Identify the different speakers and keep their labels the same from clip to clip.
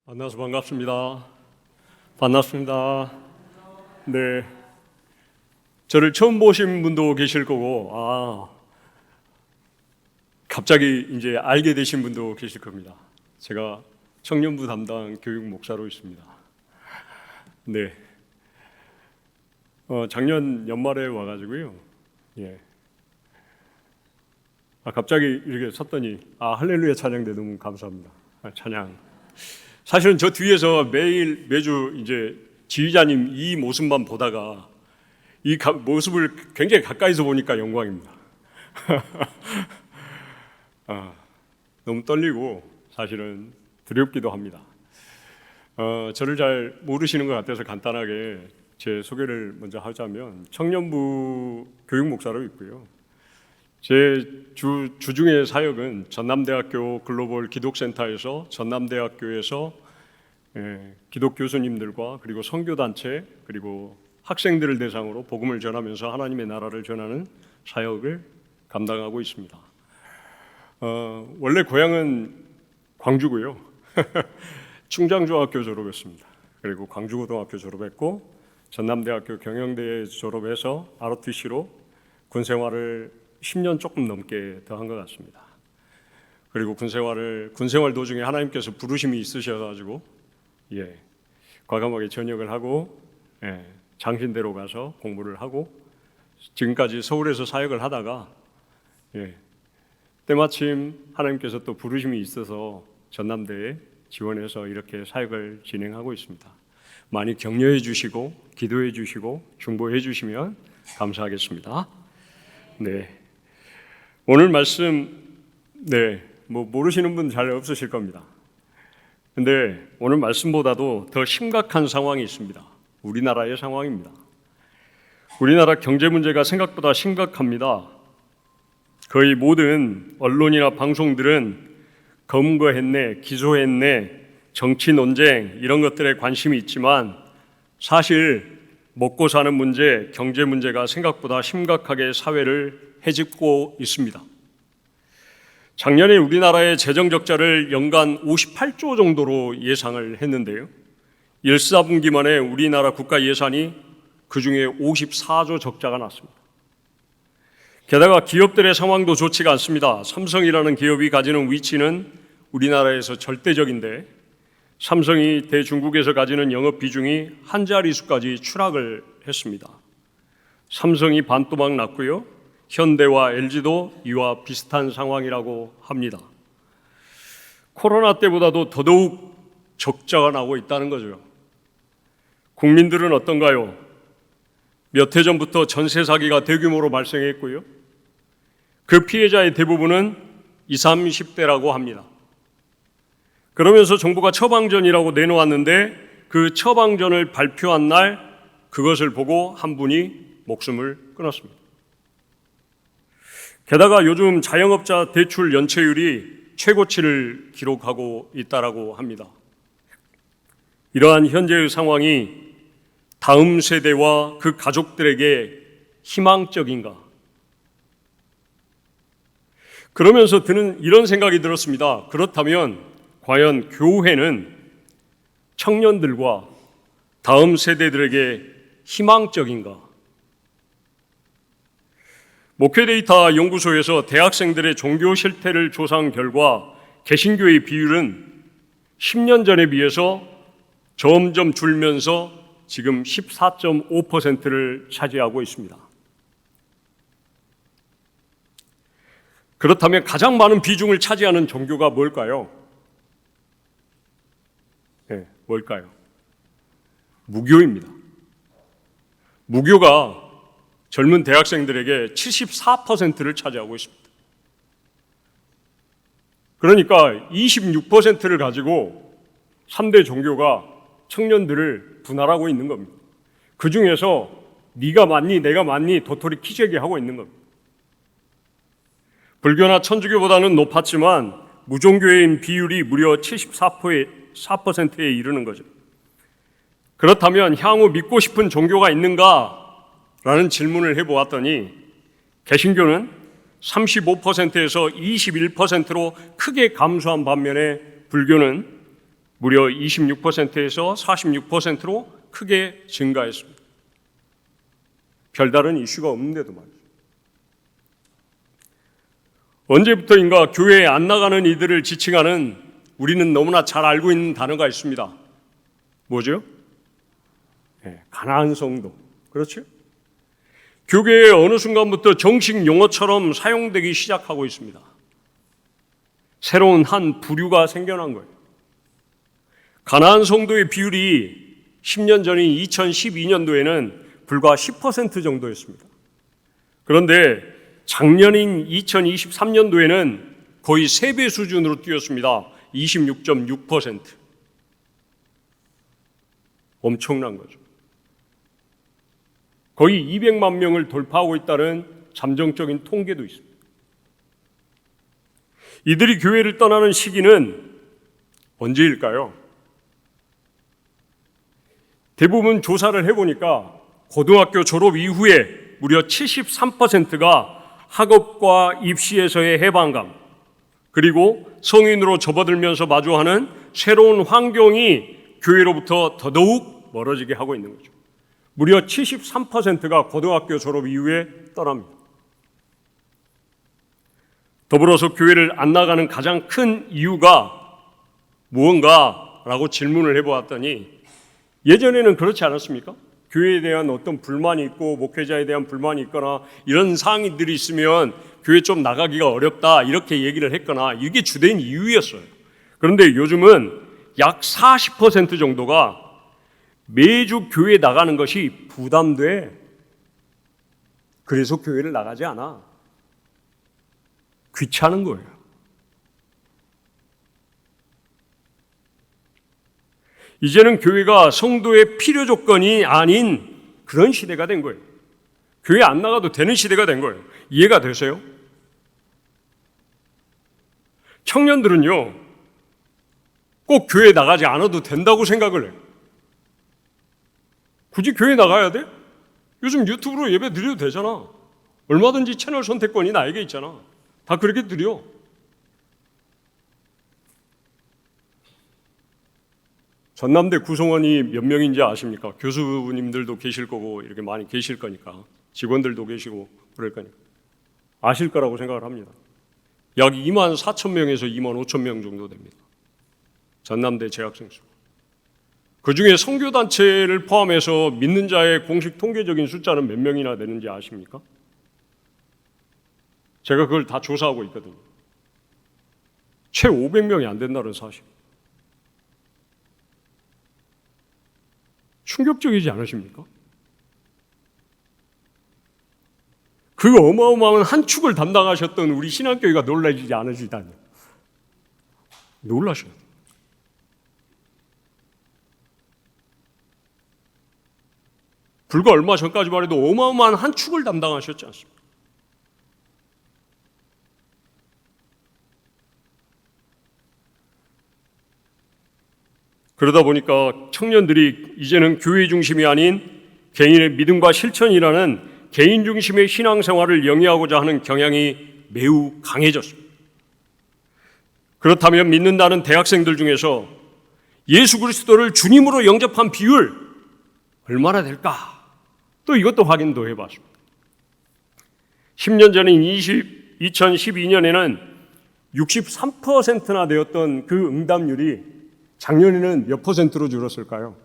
Speaker 1: 만나서 반갑습니다. 반갑습니다. 네. 저를 처음 보신 분도 계실 거고, 갑자기 이제 알게 되신 분도 계실 겁니다. 제가 청년부 담당 교육 목사로 있습니다. 네. 작년 연말에 와가지고요. 예. 갑자기 이렇게 섰더니, 할렐루야 찬양대 너무 감사합니다. 찬양. 사실은 저 뒤에서 매주 이제 지휘자님 이 모습만 보다가 이 모습을 굉장히 가까이서 보니까 영광입니다. 너무 떨리고 사실은 두렵기도 합니다. 저를 잘 모르시는 것 같아서 간단하게 제 소개를 먼저 하자면 청년부 교육 목사로 있고요. 제 주중의 사역은 전남대학교 글로벌 기독센터에서 전남대학교에서 기독 교수님들과 그리고 선교단체 그리고 학생들을 대상으로 복음을 전하면서 하나님의 나라를 전하는 사역을 감당하고 있습니다. 원래 고향은 광주고요. 충장중학교 졸업했습니다. 그리고 광주고등학교 졸업했고 전남대학교 경영대 졸업해서 ROTC로 군생활을 10년 조금 넘게 더 한 것 같습니다. 그리고 군생활 도중에 하나님께서 부르심이 있으셔가지고 과감하게 전역을 하고 장신대로 가서 공부를 하고 지금까지 서울에서 사역을 하다가 때마침 하나님께서 또 부르심이 있어서 전남대에 지원해서 이렇게 사역을 진행하고 있습니다. 많이 격려해 주시고 기도해 주시고 중보해 주시면 감사하겠습니다. 네. 오늘 말씀 모르시는 분 잘 없으실 겁니다. 근데 오늘 말씀보다도 더 심각한 상황이 있습니다. 우리나라의 상황입니다. 우리나라 경제 문제가 생각보다 심각합니다. 거의 모든 언론이나 방송들은 검거했네, 기소했네, 정치 논쟁 이런 것들에 관심이 있지만 사실 먹고 사는 문제, 경제 문제가 생각보다 심각하게 사회를 헤집고 있습니다. 작년에 우리나라의 재정 적자를 연간 58조 정도로 예상을 했는데요. 1, 4분기 만에 우리나라 국가 예산이 그중에 54조 적자가 났습니다. 게다가 기업들의 상황도 좋지가 않습니다. 삼성이라는 기업이 가지는 위치는 우리나라에서 절대적인데 삼성이 대중국에서 가지는 영업 비중이 한 자릿수까지 추락을 했습니다. 삼성이 반토막 났고요. 현대와 LG도 이와 비슷한 상황이라고 합니다. 코로나 때보다도 더더욱 적자가 나고 있다는 거죠. 국민들은 어떤가요? 몇 해 전부터 전세 사기가 대규모로 발생했고요. 그 피해자의 대부분은 20, 30대라고 합니다. 그러면서 정부가 처방전이라고 내놓았는데 그 처방전을 발표한 날 그것을 보고 한 분이 목숨을 끊었습니다. 게다가 요즘 자영업자 대출 연체율이 최고치를 기록하고 있다라고 합니다. 이러한 현재의 상황이 다음 세대와 그 가족들에게 희망적인가? 그러면서 드는 이런 생각이 들었습니다. 그렇다면 과연 교회는 청년들과 다음 세대들에게 희망적인가? 목회데이터 연구소에서 대학생들의 종교 실태를 조사한 결과 개신교의 비율은 10년 전에 비해서 점점 줄면서 지금 14.5%를 차지하고 있습니다. 그렇다면 가장 많은 비중을 차지하는 종교가 뭘까요? 뭘까요? 무교입니다. 무교가 젊은 대학생들에게 74%를 차지하고 있습니다. 그러니까 26%를 가지고 3대 종교가 청년들을 분할하고 있는 겁니다. 그 중에서 네가 맞니 내가 맞니 도토리 키재기 하고 있는 겁니다. 불교나 천주교보다는 높았지만 무종교인 비율이 무려 74%에 이르는 거죠. 그렇다면 향후 믿고 싶은 종교가 있는가? 라는 질문을 해보았더니 개신교는 35%에서 21%로 크게 감소한 반면에 불교는 무려 26%에서 46%로 크게 증가했습니다. 별다른 이슈가 없는데도 말이죠. 언제부터인가 교회에 안 나가는 이들을 지칭하는 우리는 너무나 잘 알고 있는 단어가 있습니다. 뭐죠? 가나안 성도. 그렇죠? 교계에 어느 순간부터 정식 용어처럼 사용되기 시작하고 있습니다. 새로운 한 부류가 생겨난 거예요. 가나안 성도의 비율이 10년 전인 2012년도에는 불과 10% 정도였습니다. 그런데 작년인 2023년도에는 거의 3배 수준으로 뛰었습니다. 26.6%. 엄청난 거죠. 거의 200만 명을 돌파하고 있다는 잠정적인 통계도 있습니다. 이들이 교회를 떠나는 시기는 언제일까요? 대부분 조사를 해보니까 고등학교 졸업 이후에 무려 73%가 학업과 입시에서의 해방감, 그리고 성인으로 접어들면서 마주하는 새로운 환경이 교회로부터 더더욱 멀어지게 하고 있는 거죠. 무려 73%가 고등학교 졸업 이후에 떠납니다. 더불어서 교회를 안 나가는 가장 큰 이유가 무언가라고 질문을 해보았더니 예전에는 그렇지 않았습니까? 교회에 대한 어떤 불만이 있고 목회자에 대한 불만이 있거나 이런 사항들이 있으면 교회 좀 나가기가 어렵다 이렇게 얘기를 했거나 이게 주된 이유였어요. 그런데 요즘은 약 40% 정도가 매주 교회 나가는 것이 부담돼. 그래서 교회를 나가지 않아. 귀찮은 거예요. 이제는 교회가 성도의 필요 조건이 아닌 그런 시대가 된 거예요. 교회 안 나가도 되는 시대가 된 거예요. 이해가 되세요? 청년들은요, 꼭 교회 나가지 않아도 된다고 생각을 해요. 굳이 교회 나가야 돼? 요즘 유튜브로 예배 드려도 되잖아. 얼마든지 채널 선택권이 나에게 있잖아. 다 그렇게 드려. 전남대 구성원이 몇 명인지 아십니까? 교수님들도 계실 거고 이렇게 많이 계실 거니까, 직원들도 계시고 그럴 거니까 아실 거라고 생각을 합니다. 약 2만 4천 명에서 2만 5천 명 정도 됩니다. 전남대 재학생 수. 그중에 선교단체를 포함해서 믿는 자의 공식 통계적인 숫자는 몇 명이나 되는지 아십니까? 제가 그걸 다 조사하고 있거든요. 채 500명이 안 된다는 사실. 충격적이지 않으십니까? 그 어마어마한 한 축을 담당하셨던 우리 신앙교회가 놀라지 않으시다니. 놀라셔야 돼요. 불과 얼마 전까지만 해도 어마어마한 한 축을 담당하셨지 않습니까? 그러다 보니까 청년들이 이제는 교회 중심이 아닌 개인의 믿음과 실천이라는 개인 중심의 신앙생활을 영위하고자 하는 경향이 매우 강해졌습니다. 그렇다면 믿는다는 대학생들 중에서 예수 그리스도를 주님으로 영접한 비율 얼마나 될까? 또 이것도 확인도 해봤습니다. 10년 전인 2012년에는 63%나 되었던 그 응답률이 작년에는 몇 %로 줄었을까요?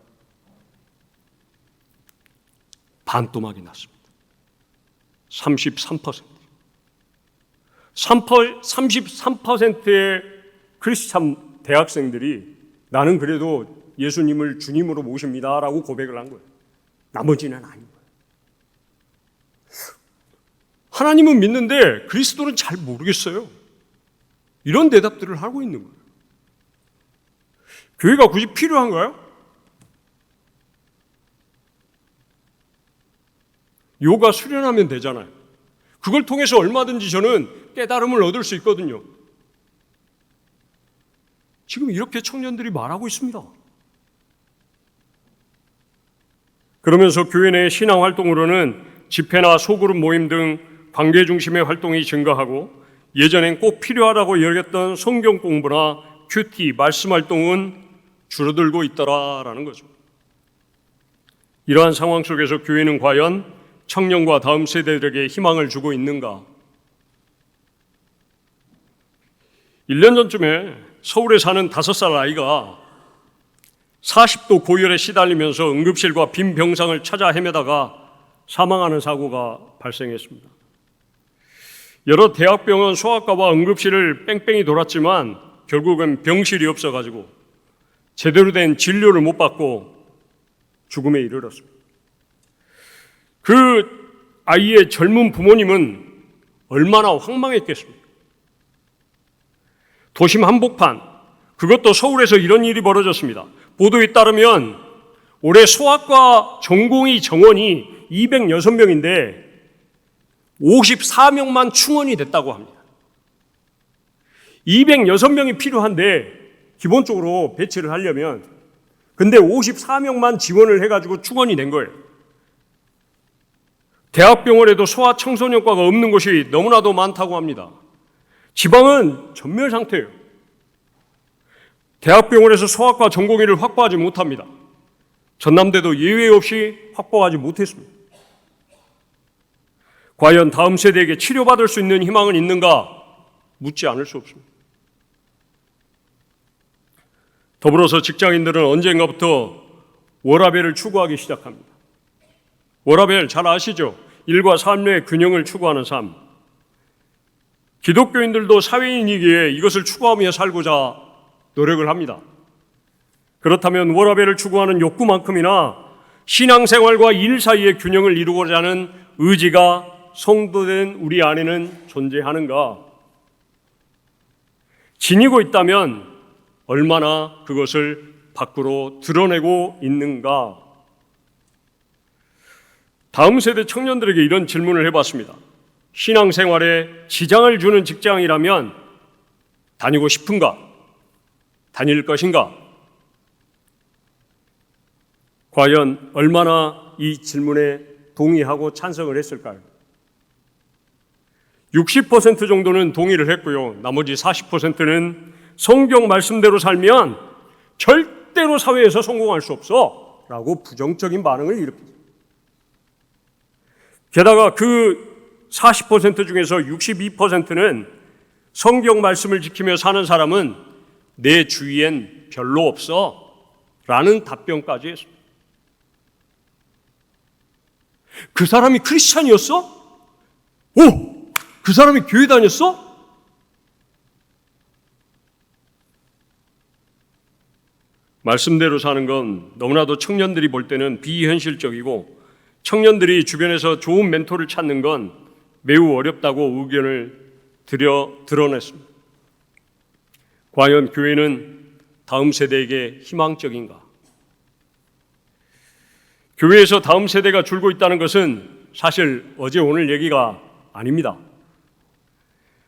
Speaker 1: 반토막이 났습니다. 33%. 33%의 크리스찬 대학생들이 나는 그래도 예수님을 주님으로 모십니다라고 고백을 한 거예요. 나머지는 아닌 거예요. 하나님은 믿는데 그리스도는 잘 모르겠어요. 이런 대답들을 하고 있는 거예요. 교회가 굳이 필요한가요? 요가 수련하면 되잖아요. 그걸 통해서 얼마든지 저는 깨달음을 얻을 수 있거든요. 지금 이렇게 청년들이 말하고 있습니다. 그러면서 교회 내 신앙 활동으로는 집회나 소그룹 모임 등 관계 중심의 활동이 증가하고 예전엔 꼭 필요하다고 여겼던 성경 공부나 큐티, 말씀 활동은 줄어들고 있더라라는 거죠. 이러한 상황 속에서 교회는 과연 청년과 다음 세대들에게 희망을 주고 있는가? 1년 전쯤에 서울에 사는 5살 아이가 40도 고열에 시달리면서 응급실과 빈 병상을 찾아 헤매다가 사망하는 사고가 발생했습니다. 여러 대학병원 소아과와 응급실을 뺑뺑이 돌았지만 결국은 병실이 없어가지고 제대로 된 진료를 못 받고 죽음에 이르렀습니다. 그 아이의 젊은 부모님은 얼마나 황망했겠습니까? 도심 한복판, 그것도 서울에서 이런 일이 벌어졌습니다. 보도에 따르면 올해 소아과 전공의 정원이 206명인데 54명만 충원이 됐다고 합니다. 206명이 필요한데 기본적으로 배치를 하려면, 근데 54명만 지원을 해가지고 충원이 된 거예요. 대학병원에도 소아청소년과가 없는 곳이 너무나도 많다고 합니다. 지방은 전멸 상태예요. 대학병원에서 소아과 전공의를 확보하지 못합니다. 전남대도 예외 없이 확보하지 못했습니다. 과연 다음 세대에게 치료받을 수 있는 희망은 있는가? 묻지 않을 수 없습니다. 더불어서 직장인들은 언젠가부터 워라밸을 추구하기 시작합니다. 워라밸 잘 아시죠? 일과 삶의 균형을 추구하는 삶. 기독교인들도 사회인이기에 이것을 추구하며 살고자 노력을 합니다. 그렇다면 워라밸을 추구하는 욕구만큼이나 신앙생활과 일 사이의 균형을 이루고자 하는 의지가 성도된 우리 안에는 존재하는가? 지니고 있다면 얼마나 그것을 밖으로 드러내고 있는가? 다음 세대 청년들에게 이런 질문을 해봤습니다. 신앙생활에 지장을 주는 직장이라면 다니고 싶은가? 다닐 것인가? 과연 얼마나 이 질문에 동의하고 찬성을 했을까요? 60% 정도는 동의를 했고요. 나머지 40%는 성경 말씀대로 살면 절대로 사회에서 성공할 수 없어 라고 부정적인 반응을 일으킵니다. 게다가 그 40% 중에서 62%는 성경 말씀을 지키며 사는 사람은 내 주위엔 별로 없어 라는 답변까지 했습니다. 그 사람이 크리스찬이었어? 오! 그 사람이 교회 다녔어? 말씀대로 사는 건 너무나도 청년들이 볼 때는 비현실적이고 청년들이 주변에서 좋은 멘토를 찾는 건 매우 어렵다고 의견을 드러냈습니다. 과연 교회는 다음 세대에게 희망적인가? 교회에서 다음 세대가 줄고 있다는 것은 사실 어제 오늘 얘기가 아닙니다.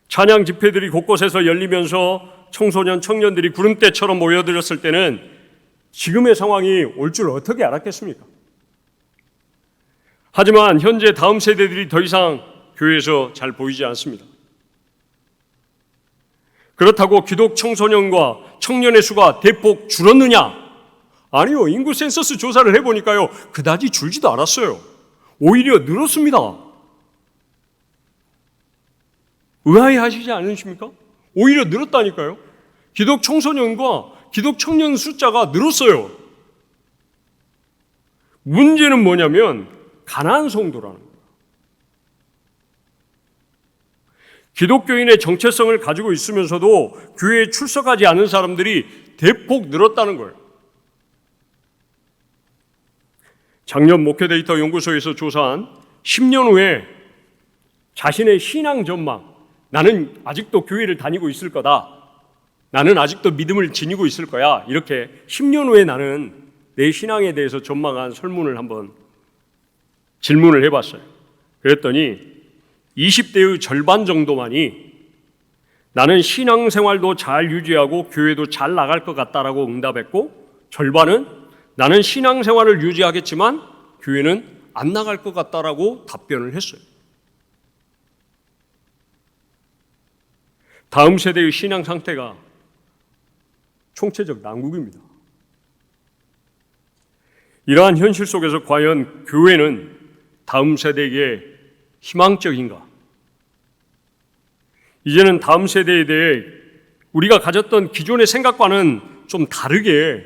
Speaker 1: 찬양 집회들이 곳곳에서 열리면서 청소년, 청년들이 구름대처럼 모여들었을 때는 지금의 상황이 올 줄 어떻게 알았겠습니까? 하지만 현재 다음 세대들이 더 이상 교회에서 잘 보이지 않습니다. 그렇다고 기독 청소년과 청년의 수가 대폭 줄었느냐? 아니요. 인구 센서스 조사를 해보니까요. 그다지 줄지도 않았어요. 오히려 늘었습니다. 의아해하시지 않으십니까? 오히려 늘었다니까요. 기독 청소년과 기독 청년 숫자가 늘었어요. 문제는 뭐냐면 가난한 성도라는 거예요. 기독교인의 정체성을 가지고 있으면서도 교회에 출석하지 않은 사람들이 대폭 늘었다는 거예요. 작년 목회데이터 연구소에서 조사한 10년 후에 자신의 신앙 전망, 나는 아직도 교회를 다니고 있을 거다, 나는 아직도 믿음을 지니고 있을 거야, 이렇게 10년 후에 나는 내 신앙에 대해서 전망한 설문을 한번 질문을 해봤어요. 그랬더니 20대의 절반 정도만이 나는 신앙생활도 잘 유지하고 교회도 잘 나갈 것 같다라고 응답했고, 절반은 나는 신앙생활을 유지하겠지만 교회는 안 나갈 것 같다라고 답변을 했어요. 다음 세대의 신앙 상태가 총체적 난국입니다. 이러한 현실 속에서 과연 교회는 다음 세대에게 희망적인가? 이제는 다음 세대에 대해 우리가 가졌던 기존의 생각과는 좀 다르게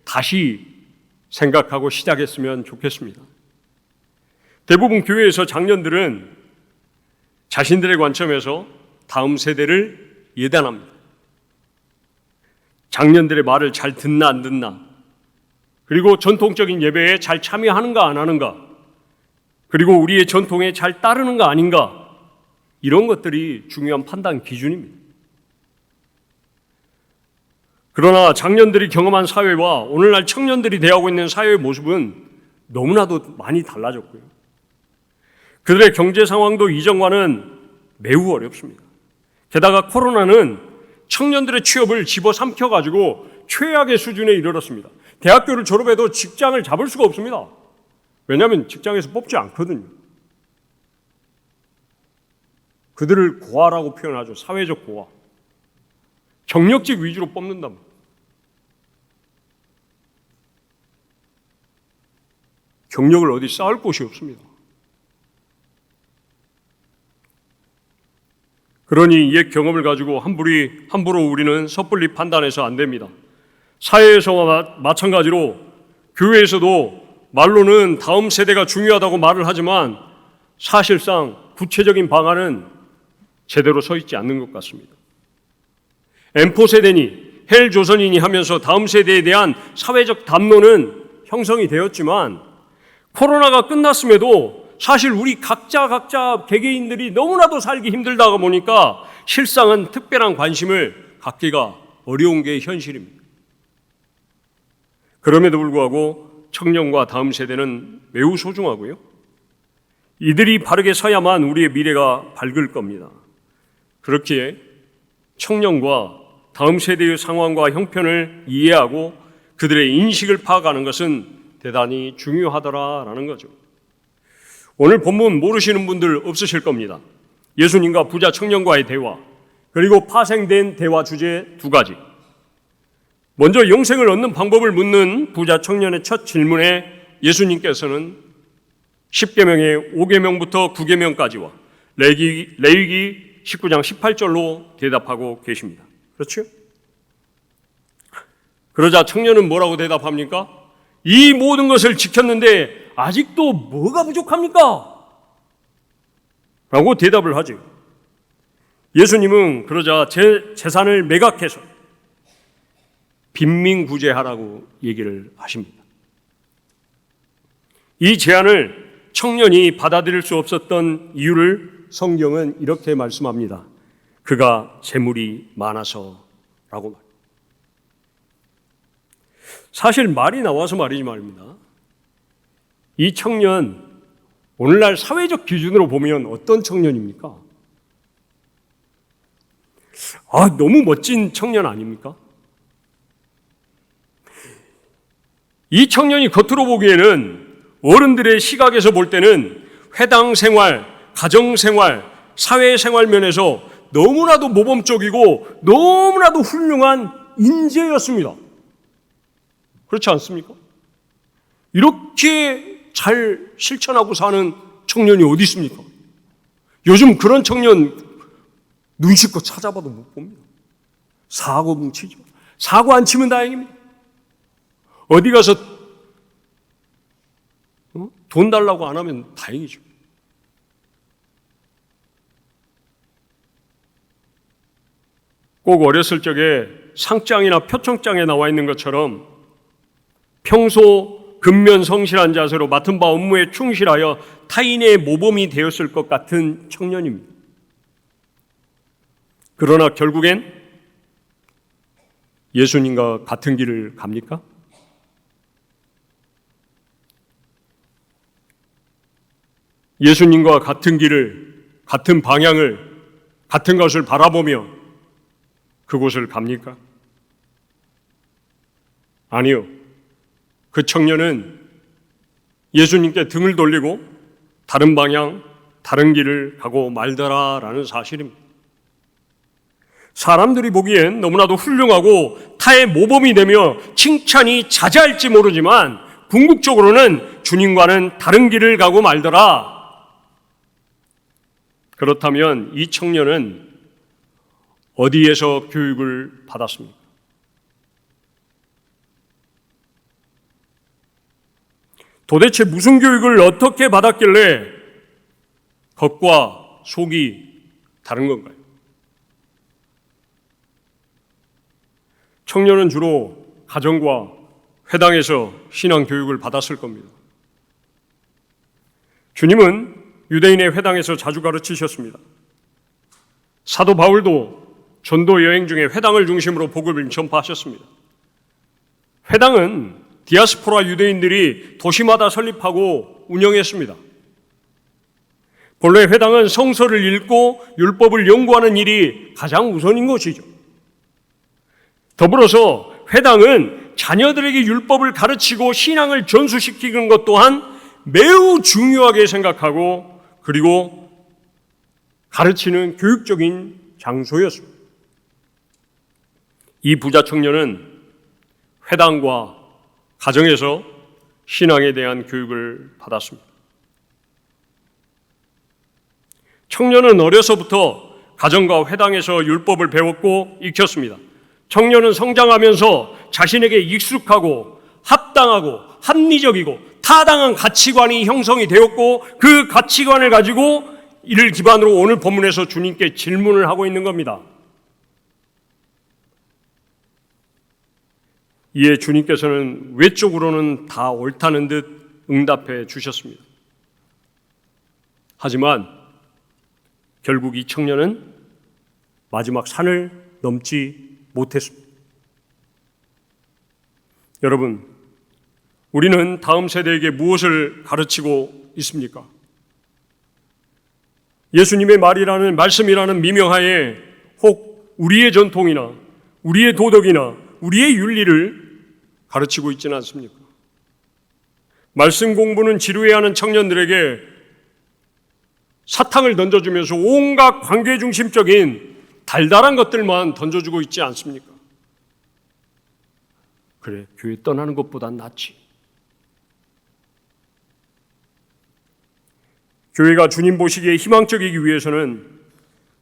Speaker 1: 다시 생각하고 시작했으면 좋겠습니다. 대부분 교회에서 장년들은 자신들의 관점에서 다음 세대를 예단합니다. 장년들의 말을 잘 듣나 안 듣나, 그리고 전통적인 예배에 잘 참여하는가 안 하는가, 그리고 우리의 전통에 잘 따르는가 아닌가, 이런 것들이 중요한 판단 기준입니다. 그러나 장년들이 경험한 사회와 오늘날 청년들이 대하고 있는 사회의 모습은 너무나도 많이 달라졌고요. 그들의 경제 상황도 이전과는 매우 어렵습니다. 게다가 코로나는 청년들의 취업을 집어삼켜가지고 최악의 수준에 이르렀습니다. 대학교를 졸업해도 직장을 잡을 수가 없습니다. 왜냐하면 직장에서 뽑지 않거든요. 그들을 고아라고 표현하죠. 사회적 고아. 경력직 위주로 뽑는답니다. 경력을 어디 쌓을 곳이 없습니다. 그러니 옛 경험을 가지고 함부로 우리는 섣불리 판단해서 안 됩니다. 사회에서와 마찬가지로 교회에서도 말로는 다음 세대가 중요하다고 말을 하지만 사실상 구체적인 방안은 제대로 서 있지 않는 것 같습니다. M4 세대니 헬조선이니 하면서 다음 세대에 대한 사회적 담론은 형성이 되었지만 코로나가 끝났음에도 사실 우리 각자 개개인들이 너무나도 살기 힘들다가 보니까 실상은 특별한 관심을 갖기가 어려운 게 현실입니다. 그럼에도 불구하고 청년과 다음 세대는 매우 소중하고요. 이들이 바르게 서야만 우리의 미래가 밝을 겁니다. 그렇기에 청년과 다음 세대의 상황과 형편을 이해하고 그들의 인식을 파악하는 것은 대단히 중요하더라라는 거죠. 오늘 본문 모르시는 분들 없으실 겁니다. 예수님과 부자 청년과의 대화, 그리고 파생된 대화 주제 두 가지. 먼저 영생을 얻는 방법을 묻는 부자 청년의 첫 질문에 예수님께서는 10계명의 5계명부터 9계명까지와 레위기 19장 18절로 대답하고 계십니다. 그렇죠? 그러자 청년은 뭐라고 대답합니까? 이 모든 것을 지켰는데 아직도 뭐가 부족합니까? 라고 대답을 하죠. 예수님은 그러자 재산을 매각해서 빈민구제하라고 얘기를 하십니다. 이 제안을 청년이 받아들일 수 없었던 이유를 성경은 이렇게 말씀합니다. 그가 재물이 많아서라고 말합니다. 사실 말이 나와서 말이지 말입니다. 이 청년, 오늘날 사회적 기준으로 보면 어떤 청년입니까? 너무 멋진 청년 아닙니까? 이 청년이 겉으로 보기에는 어른들의 시각에서 볼 때는 회당 생활, 가정 생활, 사회 생활 면에서 너무나도 모범적이고 너무나도 훌륭한 인재였습니다. 그렇지 않습니까? 이렇게 잘 실천하고 사는 청년이 어디 있습니까? 요즘 그런 청년 눈치껏 찾아봐도 못 봅니다. 사고 뭉치죠. 사고 안 치면 다행입니다. 어디 가서 돈 달라고 안 하면 다행이죠. 꼭 어렸을 적에 상장이나 표창장에 나와 있는 것처럼 평소 근면 성실한 자세로 맡은 바 업무에 충실하여 타인의 모범이 되었을 것 같은 청년입니다. 그러나 결국엔 예수님과 같은 길을 갑니까? 예수님과 같은 길을, 같은 방향을, 같은 것을 바라보며 그곳을 갑니까? 아니요. 그 청년은 예수님께 등을 돌리고 다른 방향, 다른 길을 가고 말더라라는 사실입니다. 사람들이 보기엔 너무나도 훌륭하고 타의 모범이 되며 칭찬이 자자할지 모르지만 궁극적으로는 주님과는 다른 길을 가고 말더라. 그렇다면 이 청년은 어디에서 교육을 받았습니까? 도대체 무슨 교육을 어떻게 받았길래 겉과 속이 다른 건가요? 청년은 주로 가정과 회당에서 신앙 교육을 받았을 겁니다. 주님은 유대인의 회당에서 자주 가르치셨습니다. 사도 바울도 전도 여행 중에 회당을 중심으로 복음을 전파하셨습니다. 회당은 디아스포라 유대인들이 도시마다 설립하고 운영했습니다. 본래 회당은 성서를 읽고 율법을 연구하는 일이 가장 우선인 것이죠. 더불어서 회당은 자녀들에게 율법을 가르치고 신앙을 전수시키는 것 또한 매우 중요하게 생각하고 그리고 가르치는 교육적인 장소였습니다. 이 부자 청년은 회당과 가정에서 신앙에 대한 교육을 받았습니다. 청년은 어려서부터 가정과 회당에서 율법을 배웠고 익혔습니다. 청년은 성장하면서 자신에게 익숙하고 합당하고 합리적이고 타당한 가치관이 형성이 되었고 그 가치관을 가지고 이를 기반으로 오늘 본문에서 주님께 질문을 하고 있는 겁니다. 이에 주님께서는 외적으로는 다 옳다는 듯 응답해 주셨습니다. 하지만 결국 이 청년은 마지막 산을 넘지 못했습니다. 여러분, 우리는 다음 세대에게 무엇을 가르치고 있습니까? 예수님의 말씀이라는 미명하에 혹 우리의 전통이나 우리의 도덕이나 우리의 윤리를 가르치고 있지는 않습니까? 말씀 공부는 지루해하는 청년들에게 사탕을 던져주면서 온갖 관계중심적인 달달한 것들만 던져주고 있지 않습니까? 그래, 교회 떠나는 것보단 낫지. 교회가 주님 보시기에 희망적이기 위해서는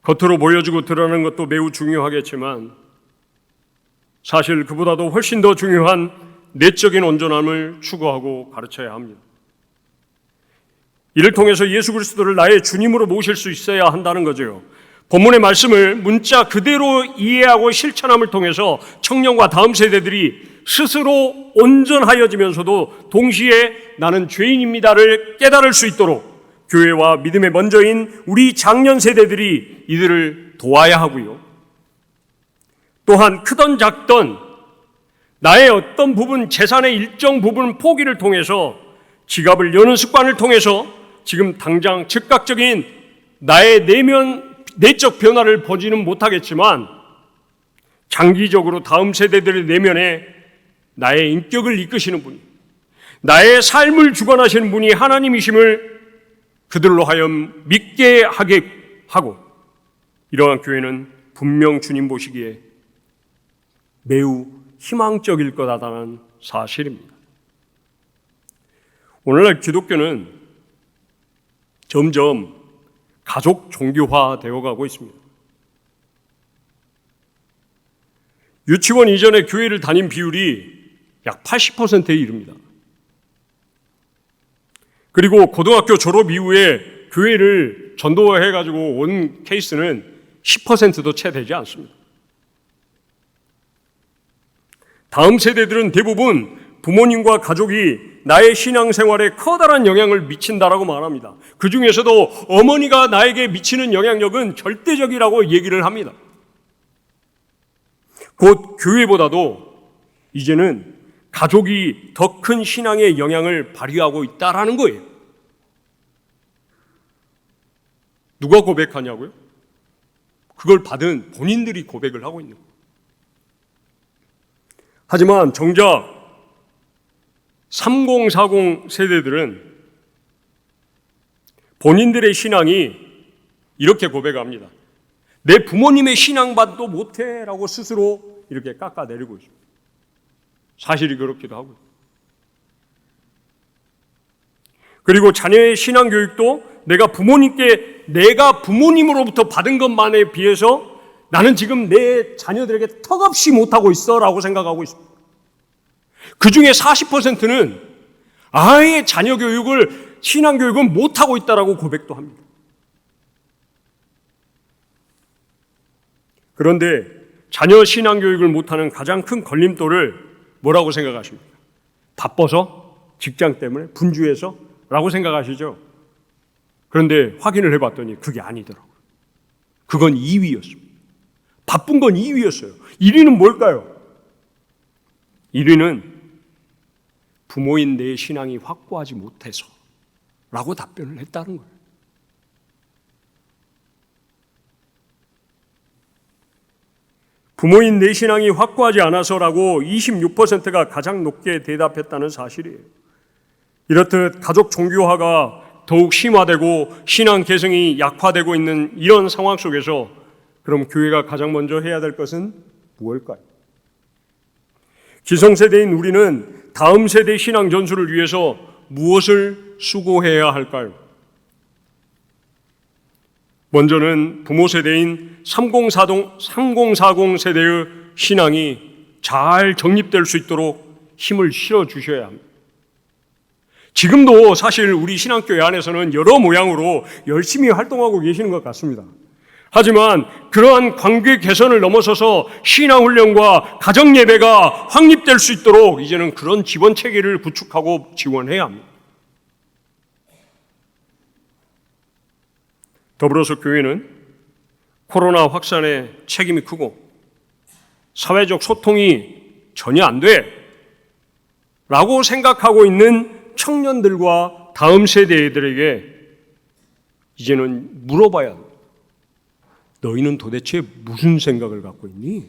Speaker 1: 겉으로 보여주고 드러나는 것도 매우 중요하겠지만 사실 그보다도 훨씬 더 중요한 내적인 온전함을 추구하고 가르쳐야 합니다. 이를 통해서 예수 그리스도를 나의 주님으로 모실 수 있어야 한다는 거죠. 본문의 말씀을 문자 그대로 이해하고 실천함을 통해서 청년과 다음 세대들이 스스로 온전하여지면서도 동시에 나는 죄인입니다를 깨달을 수 있도록 교회와 믿음의 먼저인 우리 장년 세대들이 이들을 도와야 하고요. 또한 크던 작던 나의 어떤 부분, 재산의 일정 부분 포기를 통해서 지갑을 여는 습관을 통해서 지금 당장 즉각적인 나의 내적 변화를 보지는 못하겠지만 장기적으로 다음 세대들의 내면에 나의 인격을 이끄시는 분이, 나의 삶을 주관하시는 분이 하나님이심을 그들로 하여 믿게 하게 하고, 이러한 교회는 분명 주님 보시기에 매우 희망적일 거다라는 사실입니다. 오늘날 기독교는 점점 가족 종교화 되어 가고 있습니다. 유치원 이전에 교회를 다닌 비율이 약 80%에 이릅니다. 그리고 고등학교 졸업 이후에 교회를 전도해가지고 온 케이스는 10%도 채 되지 않습니다. 다음 세대들은 대부분 부모님과 가족이 나의 신앙생활에 커다란 영향을 미친다라고 말합니다. 그 중에서도 어머니가 나에게 미치는 영향력은 절대적이라고 얘기를 합니다. 곧 교회보다도 이제는 가족이 더 큰 신앙의 영향을 발휘하고 있다라는 거예요. 누가 고백하냐고요? 그걸 받은 본인들이 고백을 하고 있는 거예요. 하지만 정작 3040 세대들은 본인들의 신앙이 이렇게 고백합니다. 내 부모님의 신앙받도 못해라고 스스로 이렇게 깎아내리고 있습니다. 사실이 그렇기도 하고요. 그리고 자녀의 신앙교육도 내가 부모님으로부터 받은 것만에 비해서 나는 지금 내 자녀들에게 턱없이 못하고 있어 라고 생각하고 있습니다. 그 중에 40%는 아예 자녀 교육을, 신앙교육은 못하고 있다라고 고백도 합니다. 그런데 자녀 신앙교육을 못하는 가장 큰 걸림돌을 뭐라고 생각하십니까? 바빠서? 직장 때문에? 분주해서? 라고 생각하시죠? 그런데 확인을 해봤더니 그게 아니더라고요. 그건 2위였습니다. 바쁜 건 2위였어요. 1위는 뭘까요? 1위는 부모인 내 신앙이 확고하지 못해서 라고 답변을 했다는 거예요. 부모인 내 신앙이 확고하지 않아서라고 26%가 가장 높게 대답했다는 사실이에요. 이렇듯 가족 종교화가 더욱 심화되고 신앙 개성이 약화되고 있는 이런 상황 속에서 그럼 교회가 가장 먼저 해야 될 것은 무엇일까요? 기성세대인 우리는 다음 세대 신앙 전수를 위해서 무엇을 수고해야 할까요? 먼저는 부모 세대인 3040 세대의 신앙이 잘 정립될 수 있도록 힘을 실어 주셔야 합니다. 지금도 사실 우리 신앙교회 안에서는 여러 모양으로 열심히 활동하고 계시는 것 같습니다. 하지만 그러한 관계 개선을 넘어서서 신앙훈련과 가정예배가 확립될 수 있도록 이제는 그런 지원 체계를 구축하고 지원해야 합니다. 더불어서 교회는 코로나 확산에 책임이 크고 사회적 소통이 전혀 안 돼 라고 생각하고 있는 청년들과 다음 세대들에게 이제는 물어봐야 합니다. 너희는 도대체 무슨 생각을 갖고 있니?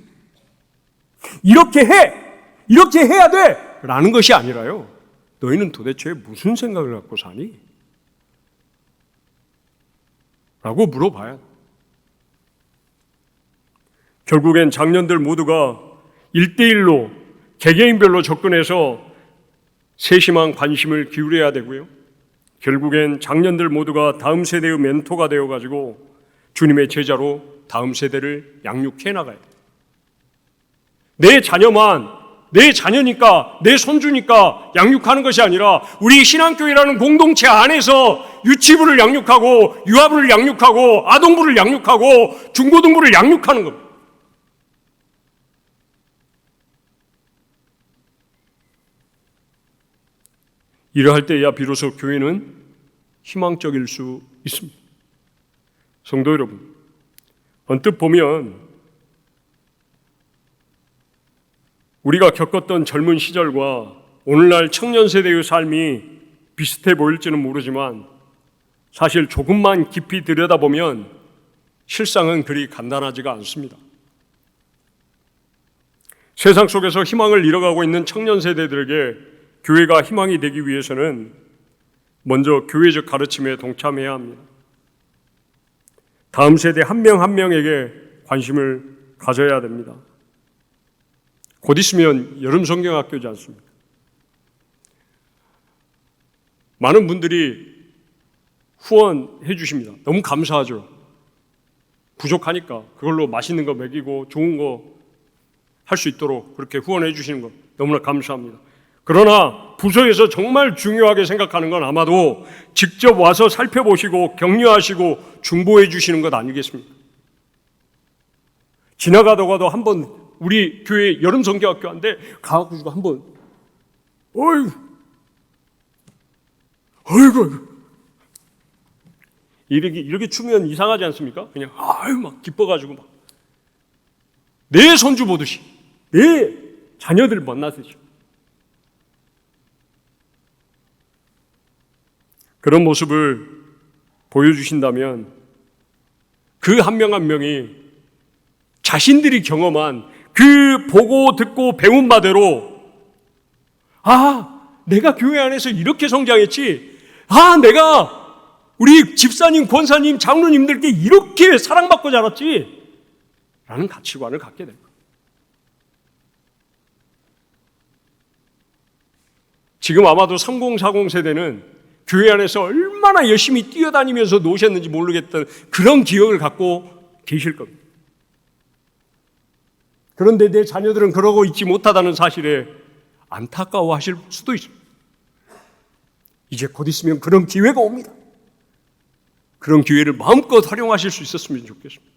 Speaker 1: 이렇게 해야 돼! 라는 것이 아니라요. 너희는 도대체 무슨 생각을 갖고 사니? 라고 물어봐야 돼. 결국엔 장년들 모두가 1대1로 개개인별로 접근해서 세심한 관심을 기울여야 되고요. 결국엔 장년들 모두가 다음 세대의 멘토가 되어가지고 주님의 제자로 다음 세대를 양육해 나가야 돼요. 내 자녀니까, 내 손주니까 양육하는 것이 아니라 우리 신앙교회라는 공동체 안에서 유치부를 양육하고 유아부를 양육하고 아동부를 양육하고 중고등부를 양육하는 겁니다. 이러할 때야 비로소 교회는 희망적일 수 있습니다. 성도 여러분, 언뜻 보면 우리가 겪었던 젊은 시절과 오늘날 청년 세대의 삶이 비슷해 보일지는 모르지만 사실 조금만 깊이 들여다보면 실상은 그리 간단하지가 않습니다. 세상 속에서 희망을 잃어가고 있는 청년 세대들에게 교회가 희망이 되기 위해서는 먼저 교회적 가르침에 동참해야 합니다. 다음 세대 한 명 한 명에게 관심을 가져야 됩니다. 곧 있으면 여름 성경학교지 않습니까? 많은 분들이 후원해 주십니다. 너무 감사하죠. 부족하니까 그걸로 맛있는 거 먹이고 좋은 거 할 수 있도록 그렇게 후원해 주시는 거 너무나 감사합니다. 그러나 부서에서 정말 중요하게 생각하는 건 아마도 직접 와서 살펴보시고 격려하시고 중보해 주시는 것 아니겠습니까? 지나가다가도 한번 우리 교회 여름 성경학교 한데 가가지고 한번 어이구 이렇게 추면 이상하지 않습니까? 그냥 막 기뻐가지고 막 내 손주 보듯이 내 자녀들 만나듯이 그런 모습을 보여주신다면 그 한 명 한 명이 자신들이 경험한 그 보고 듣고 배운 바대로 내가 교회 안에서 이렇게 성장했지, 내가 우리 집사님, 권사님, 장로님들께 이렇게 사랑받고 자랐지 라는 가치관을 갖게 됩니다. 지금 아마도 3040 세대는 교회 안에서 얼마나 열심히 뛰어다니면서 노셨는지 모르겠던 그런 기억을 갖고 계실 겁니다. 그런데 내 자녀들은 그러고 있지 못하다는 사실에 안타까워하실 수도 있습니다. 이제 곧 있으면 그런 기회가 옵니다. 그런 기회를 마음껏 활용하실 수 있었으면 좋겠습니다.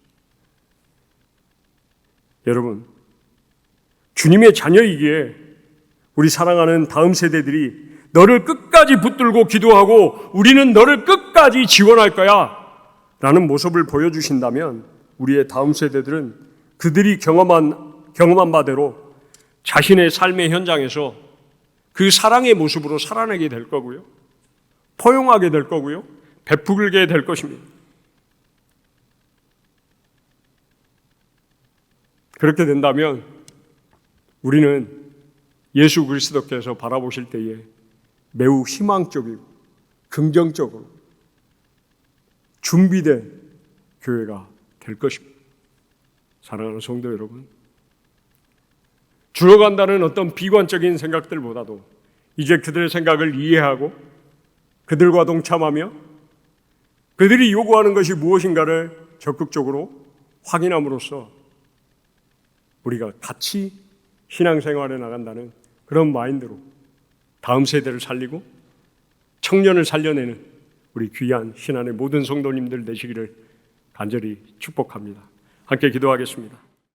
Speaker 1: 여러분, 주님의 자녀이기에 우리 사랑하는 다음 세대들이 너를 끝까지 붙들고 기도하고 우리는 너를 끝까지 지원할 거야 라는 모습을 보여주신다면 우리의 다음 세대들은 그들이 경험한 바대로 자신의 삶의 현장에서 그 사랑의 모습으로 살아내게 될 거고요. 포용하게 될 거고요. 베풀게 될 것입니다. 그렇게 된다면 우리는 예수 그리스도께서 바라보실 때에 매우 희망적이고 긍정적으로 준비된 교회가 될 것입니다. 사랑하는 성도 여러분, 죽어간다는 어떤 비관적인 생각들보다도 이제 그들의 생각을 이해하고 그들과 동참하며 그들이 요구하는 것이 무엇인가를 적극적으로 확인함으로써 우리가 같이 신앙생활에 나간다는 그런 마인드로 다음 세대를 살리고 청년을 살려내는 우리 귀한 신안의 모든 성도님들 되시기를 간절히 축복합니다. 함께 기도하겠습니다.